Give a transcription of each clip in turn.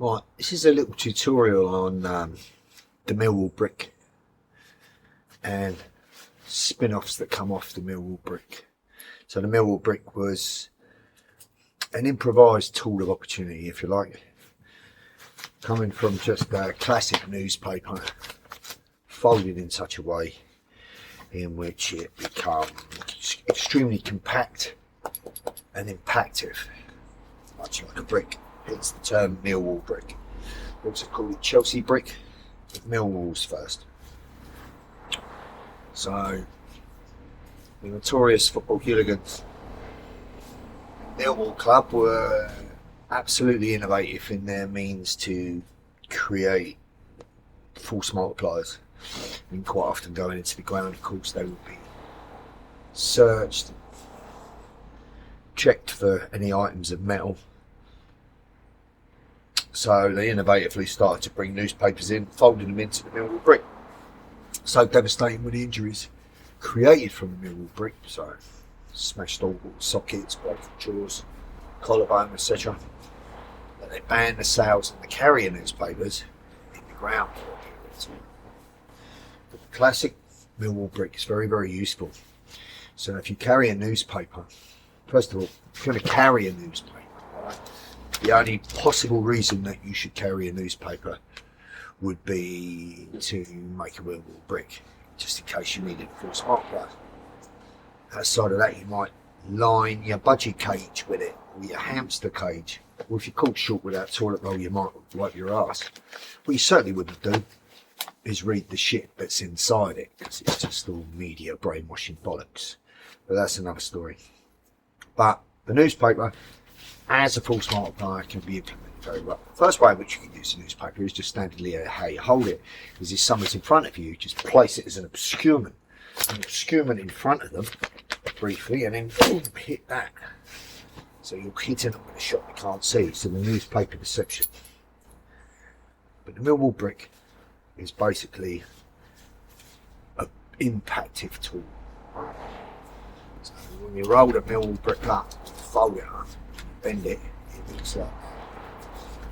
Right, this is a little tutorial on the Millwall Brick and spin-offs that come off the Millwall Brick. So the Millwall Brick was an improvised tool of opportunity, if you like, coming from just a classic newspaper, folded in such a way in which it becomes extremely compact and impactive, much like a brick. Hence the term Millwall Brick. We also call it Chelsea Brick, with Millwall's first. So, the notorious football hooligans, Millwall Club, were absolutely innovative in their means to create force multipliers. And quite often going into the ground, of course, they would be searched, checked for any items of metal. So they innovatively started to bring newspapers in, folding them into the Millwall Brick. So devastating were the injuries created from the Millwall Brick, so smashed all sockets, broken jaws, collarbone, etc. But they banned the sales and the carrier newspapers in the ground. But the classic Millwall Brick is very, very useful. So if you carry a newspaper, first of all, if you're going to carry a newspaper, the only possible reason that you should carry a newspaper would be to make a Millwall Brick, just in case you needed a force multiplier. Outside of that, you might line your budgie cage with it, or your hamster cage, or if you're caught short with that toilet roll, you might wipe your ass. What you certainly wouldn't do is read the shit that's inside it, because it's just all media brainwashing bollocks. But that's another story. But the newspaper, as a force multiplier, can be implemented very well. The first way in which you can use a newspaper is just standardly how you hold it. Is if someone's in front of you, just place it as an obscurement in front of them briefly, and then boom, hit that. So you're hitting them with a shot they can't see. So the newspaper deception. But the Millwall Brick is basically an impactive tool. So when you roll the Millwall Brick up, fold it up, bend it, it looks like that.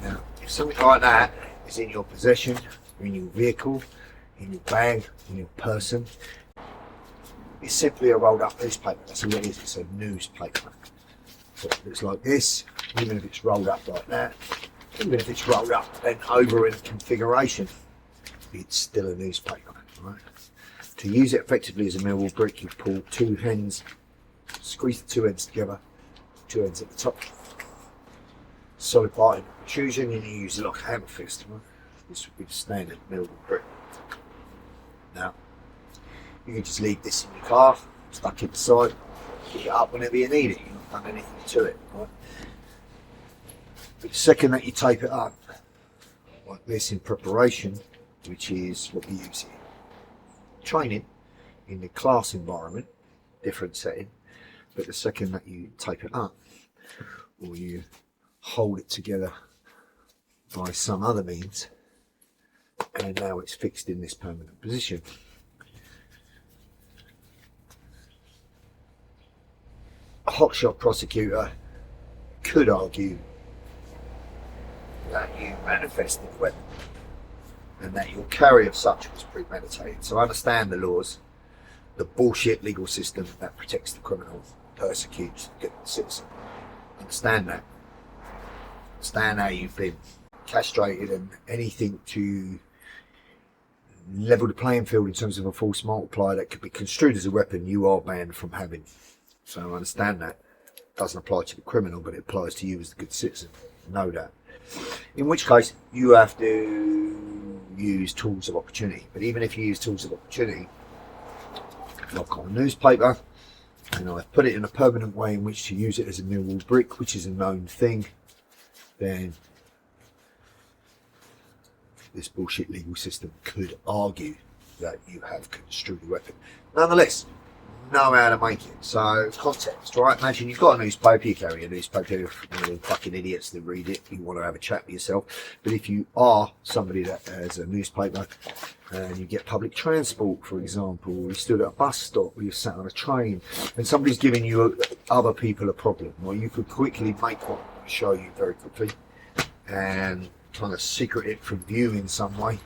Now, if something like that is in your possession, in your vehicle, in your bag, in your person, it's simply a rolled up newspaper. That's all it is. It's a newspaper. So it looks like this, even if it's rolled up like that, even if it's rolled up then over in a configuration, it's still a newspaper. Right? To use it effectively as a Millwall Brick, you pull two ends, squeeze the two ends together, two ends at the top, solid part in protrusion, and you use it like a hammer fist. Right? This would be the standard Millwall Brick. Now, you can just leave this in your car, stuck in the side, pick it up whenever you need it. You've not done anything to it. Right? But the second that you tape it up, like this in preparation, which is what we use here, training in the class environment, different setting, but the second that you tape it up, or you hold it together by some other means, and now it's fixed in this permanent position. A hotshot prosecutor could argue that you manifested the weapon and that your carry of such was premeditated. So I understand the laws, the bullshit legal system that protects the criminal, persecutes the good citizen. Understand that. Understand how you've been castrated, and anything to level the playing field in terms of a force multiplier that could be construed as a weapon, you are banned from having. So I understand that. It doesn't apply to the criminal, but it applies to you as the good citizen. Know that. In which case, you have to use tools of opportunity. But even if you use tools of opportunity, like on a newspaper, and I've put it in a permanent way in which to use it as a Millwall Brick, which is a known thing, then this bullshit legal system could argue that you have construed a weapon. Nonetheless, know how to make it. So context, right? Imagine you've got a newspaper, you carry a newspaper, you're fucking idiots that read it, you want to have a chat with yourself. But if you are somebody that has a newspaper and you get public transport, for example, you stood at a bus stop or you sat on a train and somebody's giving you other people a problem, well, you could quickly make one, I'll show you very quickly, and kind of secret it from view in some way.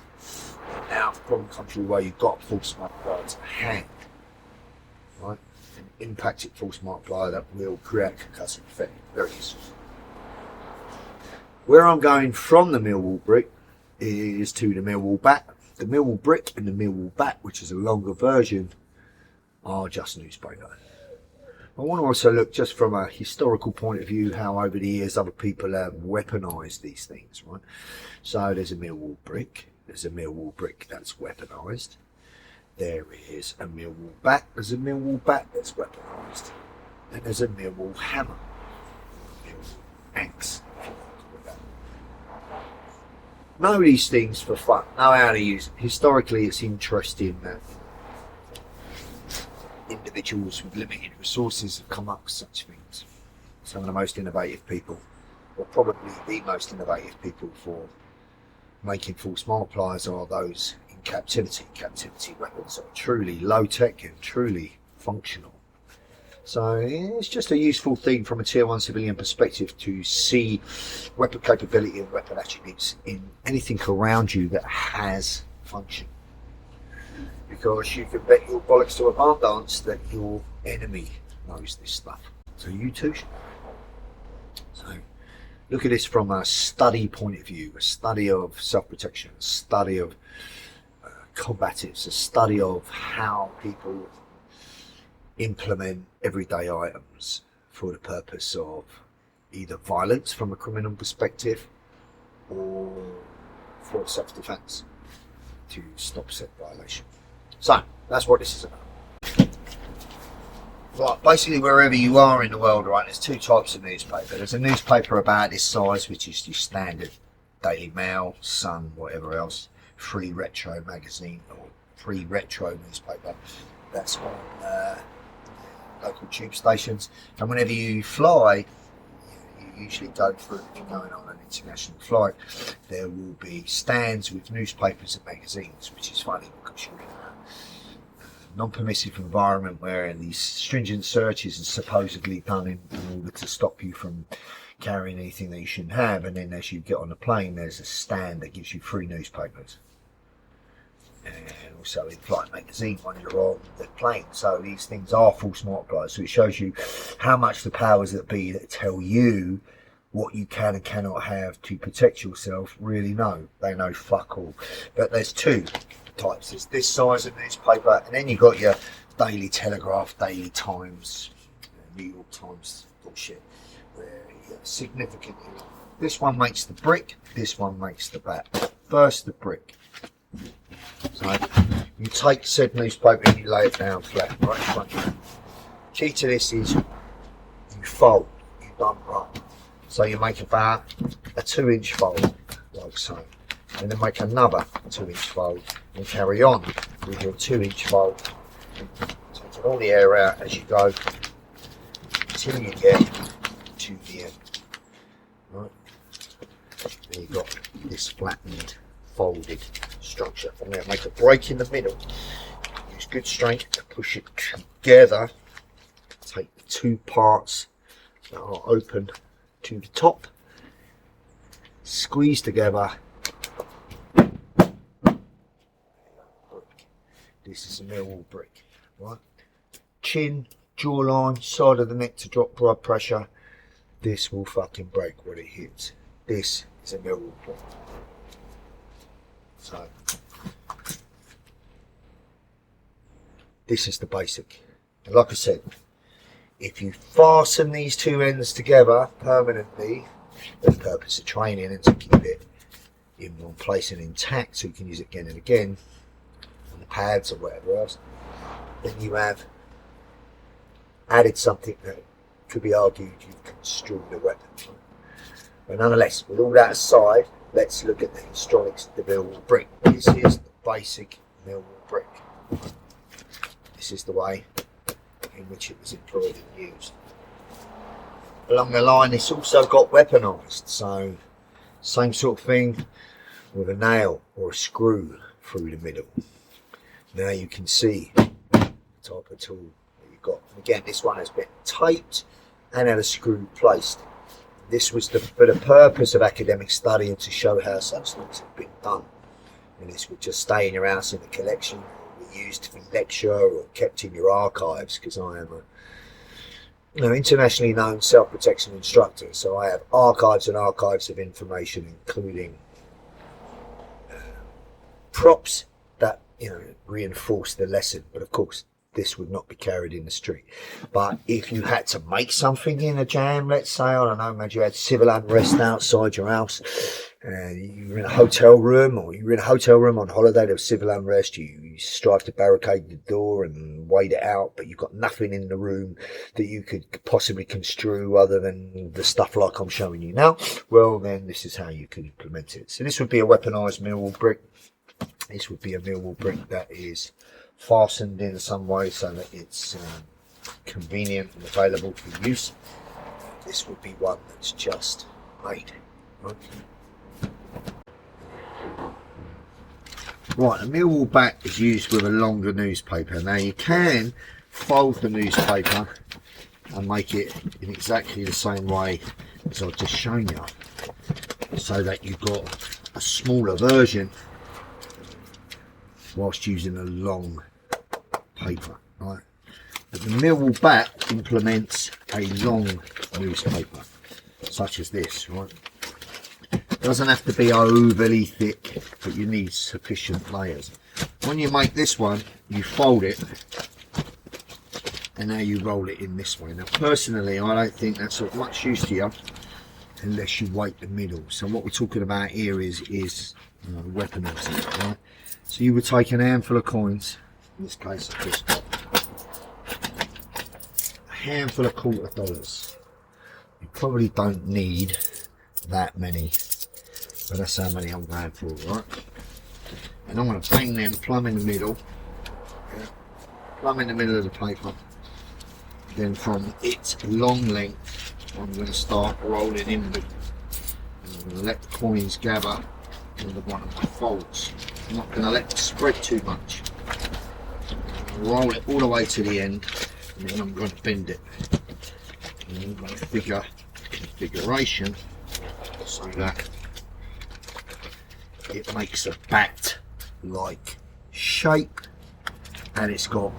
Now, the problem comes your way, you've got false multiplier to hand, right? An impacted false multiplier that will create a concussive effect. Very useful. Where I'm going from the Millwall Brick is to the Millwall Bat. The Millwall Brick and the Millwall Bat, which is a longer version, are just newspaper. I want to also look just from a historical point of view how over the years other people have weaponized these things, right? So there's a Millwall Brick. There's a Millwall Brick that's weaponized. There is a Millwall Bat. There's a Millwall Bat that's weaponized. And there's a Millwall Hammer. Millwall Axe. Know these things for fun. Know how to use it. Historically, it's interesting that individuals with limited resources have come up with such things. Some of the most innovative people, or probably the most innovative people for making false multipliers, are those in captivity. Captivity weapons are truly low tech and truly functional. So it's just a useful thing from a tier 1 civilian perspective to see weapon capability and weapon attributes in anything around you that has function. Because you can bet your bollocks to a barn dance that your enemy knows this stuff. So you too should. So look at this from a study point of view, a study of self-protection, a study of combatives, a study of how people implement everyday items for the purpose of either violence from a criminal perspective or for self-defense to stop said violation. So that's what this is about. Right, basically wherever you are in the world, right, there's two types of newspaper. There's a newspaper about this size, which is your standard Daily Mail, Sun, whatever else, free retro magazine or free retro newspaper. That's on local tube stations, and whenever you fly, you usually go through, if you're going on an international flight, there will be stands with newspapers and magazines, which is funny because you're in a non-permissive environment where these stringent searches are supposedly done in order to stop you from carrying anything that you shouldn't have, and then as you get on the plane there's a stand that gives you free newspapers. And also in flight magazine when you're on the plane. So these things are false multipliers. So it shows you how much the powers that be that tell you what you can and cannot have to protect yourself really know. They know fuck all. But there's two types. There's this size of newspaper, and then you've got your Daily Telegraph, Daily Times, New York Times bullshit, where significantly this one makes the brick, this one makes the bat. First the brick. So you take said newspaper and you lay it down flat right in front of you. Key to this is you fold, you don't roll. So you make about a 2-inch fold, like so, and then make another 2-inch fold and carry on with your 2-inch fold, taking all the air out as you go until you get to the end. Right, then you've got this flattened, folded structure. I'm going to make a break in the middle, use good strength to push it together, take the two parts that are open to the top, squeeze together. This is a Millwall Brick, right? Chin, jawline, side of the neck to drop blood pressure. This will fucking break when it hits. This is a Millwall Brick. So this is the basic. And like I said, if you fasten these two ends together permanently for the purpose of training and to keep it in one place and intact so you can use it again and again on the pads or whatever else, then you have added something that could be argued you've construed a weapon. But nonetheless, with all that aside, let's look at the histronics of the Millwall Brick. This is the basic Millwall Brick. This is the way in which it was employed and used. Along the line, it's also got weaponized, so same sort of thing with a nail or a screw through the middle. Now you can see the type of tool that you've got. Again, this one has been taped and had a screw placed. this was for the purpose of academic study and to show how such things have been done. And this would just stay in your house in a collection, or used for lecture, or kept in your archives, because I am a internationally known self-protection instructor, so I have archives and archives of information, including props that reinforce the lesson. But of course, this would not be carried in the street. But if you had to make something in a jam, let's say, I don't know, imagine you had civil unrest outside your house, you were in a hotel room, or you were in a hotel room on holiday, there was civil unrest, you strive to barricade the door and wait it out, but you've got nothing in the room that you could possibly construe other than the stuff like I'm showing you now, well, then this is how you could implement it. So this would be a weaponized Millwall brick. This would be a Millwall brick that is fastened in some way so that it's convenient and available for use. This would be one that's just made. Right, a Millwall back is used with a longer newspaper. Now you can fold the newspaper and make it in exactly the same way as I've just shown you, so that you've got a smaller version whilst using a long paper, right? But the Millwall back implements a long newspaper, such as this, right? It doesn't have to be overly thick, but you need sufficient layers. When you make this one, you fold it, and now you roll it in this way. Now, personally, I don't think that's of much use to you unless you weight the middle. So what we're talking about here is weaponizing, right? So you would take an handful of coins. In this case, I've just got a handful of $quarter. You probably don't need that many, but that's how many I'm going for, right? And I'm going to bang them plumb in the middle, plumb in the middle of the paper. Then from its long length, I'm going to start rolling inward. And I'm going to let the coins gather into one of my folds. I'm not going to let it spread too much. I'm going to roll it all the way to the end, and then I'm going to bend it. And I'm going to figure configuration so that it makes a bat-like shape, and it's got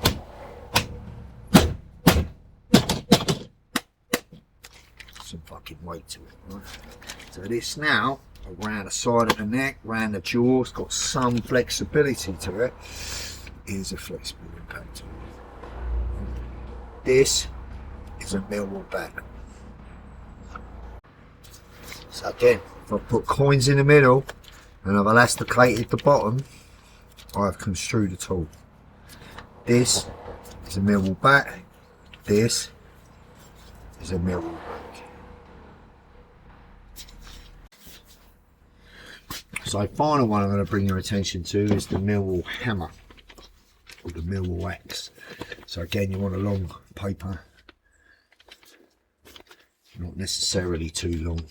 some fucking weight to it, right? So this now, around the side of the neck, around the jaw, it's got some flexibility to it. Is a flexible impact. This is a Millwall back. So again, if I put coins in the middle and I've elasticated the bottom, I've construed a tool. This is a Millwall back. This is a Millwall back. So the final one I'm going to bring your attention to is the Millwall hammer, or the Millwall axe. So again, you want a long paper, not necessarily too long.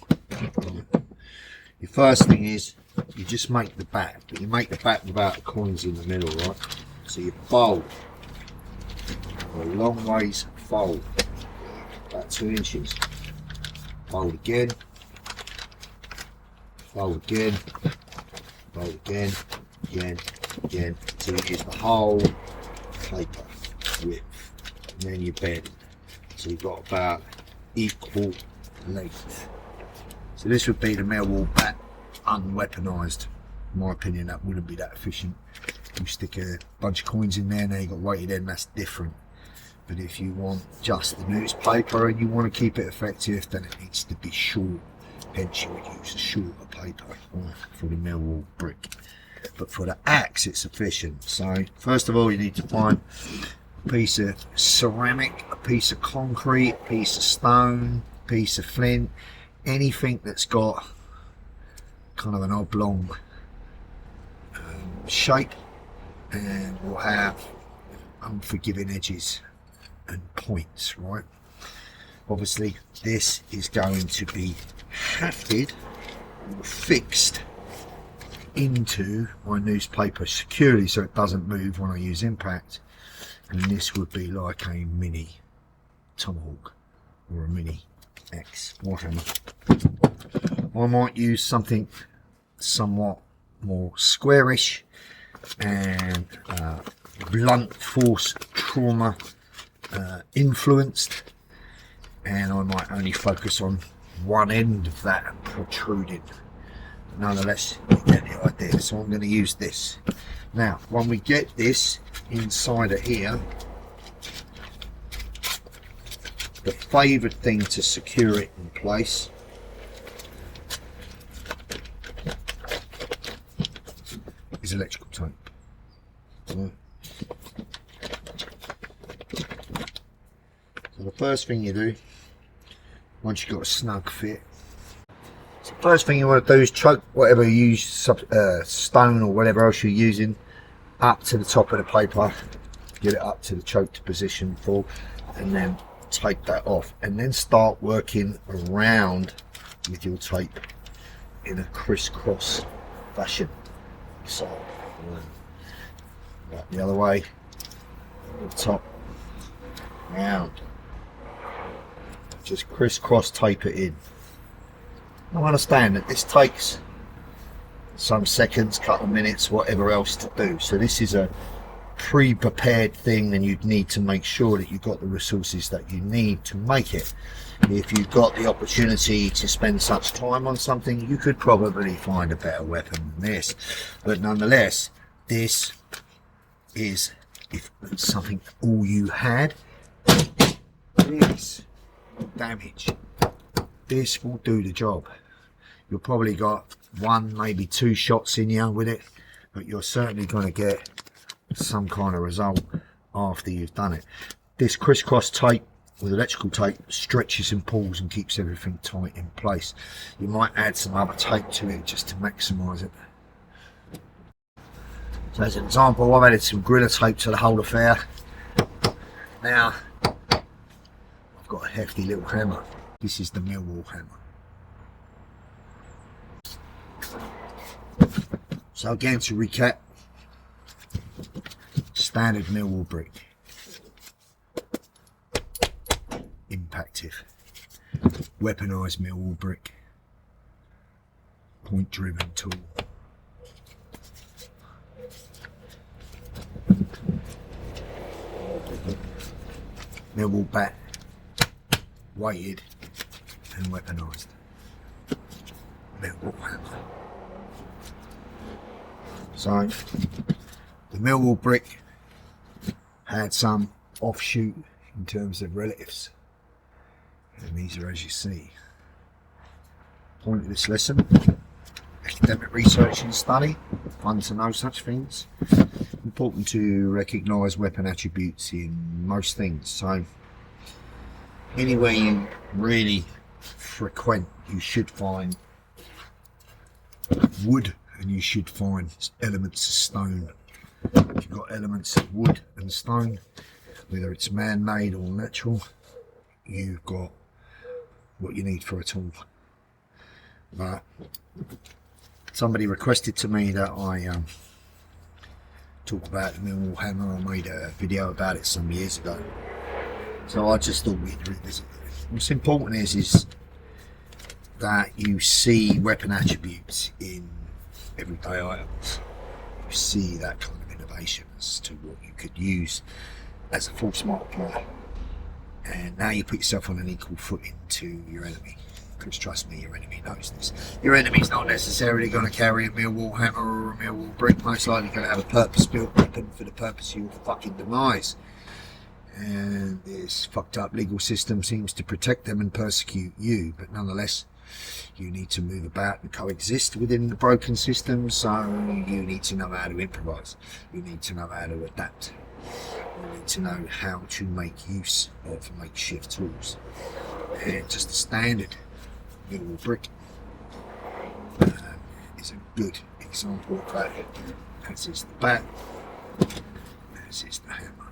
Your first thing is you just make the back, but you make the back without the coins in the middle, right? So you fold, a long ways fold, about 2 inches. Fold again, fold again, fold again, again, so you use the whole paper width, and then you bend, so you've got about equal length. So this would be the Millwall bat unweaponized. In my opinion, that wouldn't be that efficient. You stick a bunch of coins in there, now you've got weighted end, that's different. But if you want just the newspaper and you want to keep it effective, then it needs to be short. Hence you would use a shorter paper for the Millwall brick. But for the axe, it's sufficient. So first of all, you need to find a piece of ceramic, a piece of concrete, a piece of stone, a piece of flint, anything that's got kind of an oblong shape and will have unforgiving edges and points, right? Obviously this is going to be hafted or fixed into my newspaper securely so it doesn't move when I use impact, and this would be like a mini tomahawk or a mini axe or hammer. I might use something somewhat more squarish and blunt force trauma influenced, and I might only focus on one end of that protruding. Nonetheless, you get the idea. So I'm going to use this. Now, when we get this inside of here, the favoured thing to secure it in place is electrical tape. So the first thing you do, once you've got a snug fit, so the first thing you want to do is choke whatever you use, stone or whatever else you're using, up to the top of the paper, get it up to the choked position full, and then take that off, and then start working around with your tape in a crisscross fashion. So right the other way, the top, round, just crisscross tape it in. I understand that this takes some seconds, couple of minutes, whatever else to do, so this is a pre-prepared thing, and you'd need to make sure that you've got the resources that you need to make it. If you've got the opportunity to spend such time on something, you could probably find a better weapon than this, but nonetheless, this is, if it's something all you had, this damage, this will do the job. You've probably got one, maybe two shots in you with it, but you're certainly going to get some kind of result after you've done it. This crisscross tape with electrical tape stretches and pulls and keeps everything tight in place. You might add some other tape to it just to maximise it. So as an example, I've added some Gorilla tape to the whole affair. Now I've got a hefty little hammer. This is the Millwall hammer. So again, to recap, standard Millwall brick, impactive, weaponized Millwall brick, point driven tool, Millwall bat, weighted and weaponized, Millwall hammer. So the Millwall brick had some offshoot in terms of relatives, and these are, as you see. Point of this lesson: academic research and study, fun to know such things, important to recognise weapon attributes in most things. So anywhere you really frequent, you should find wood, and you should find elements of stone. If you've got elements of wood and stone, whether it's man-made or natural, you've got what you need for a tool. But somebody requested to me that I talk about the Millwall hammer. I made a video about it some years ago, so I just thought we'd revisit it. What's important is that you see weapon attributes in everyday items. You see that kind of innovation as to what you could use as a force multiplier, and now you put yourself on an equal footing to your enemy, because trust me, your enemy knows this. Your enemy's not necessarily going to carry a Millwall hammer or a Millwall brick, most likely going to have a purpose-built weapon for the purpose of your fucking demise, and this fucked up legal system seems to protect them and persecute you. But nonetheless, you need to move about and coexist within the broken system, so you need to know how to improvise, you need to know how to adapt, you need to know how to make use of makeshift tools. And just a standard Millwall brick is a good example of that, as is the bat, as is the hammer.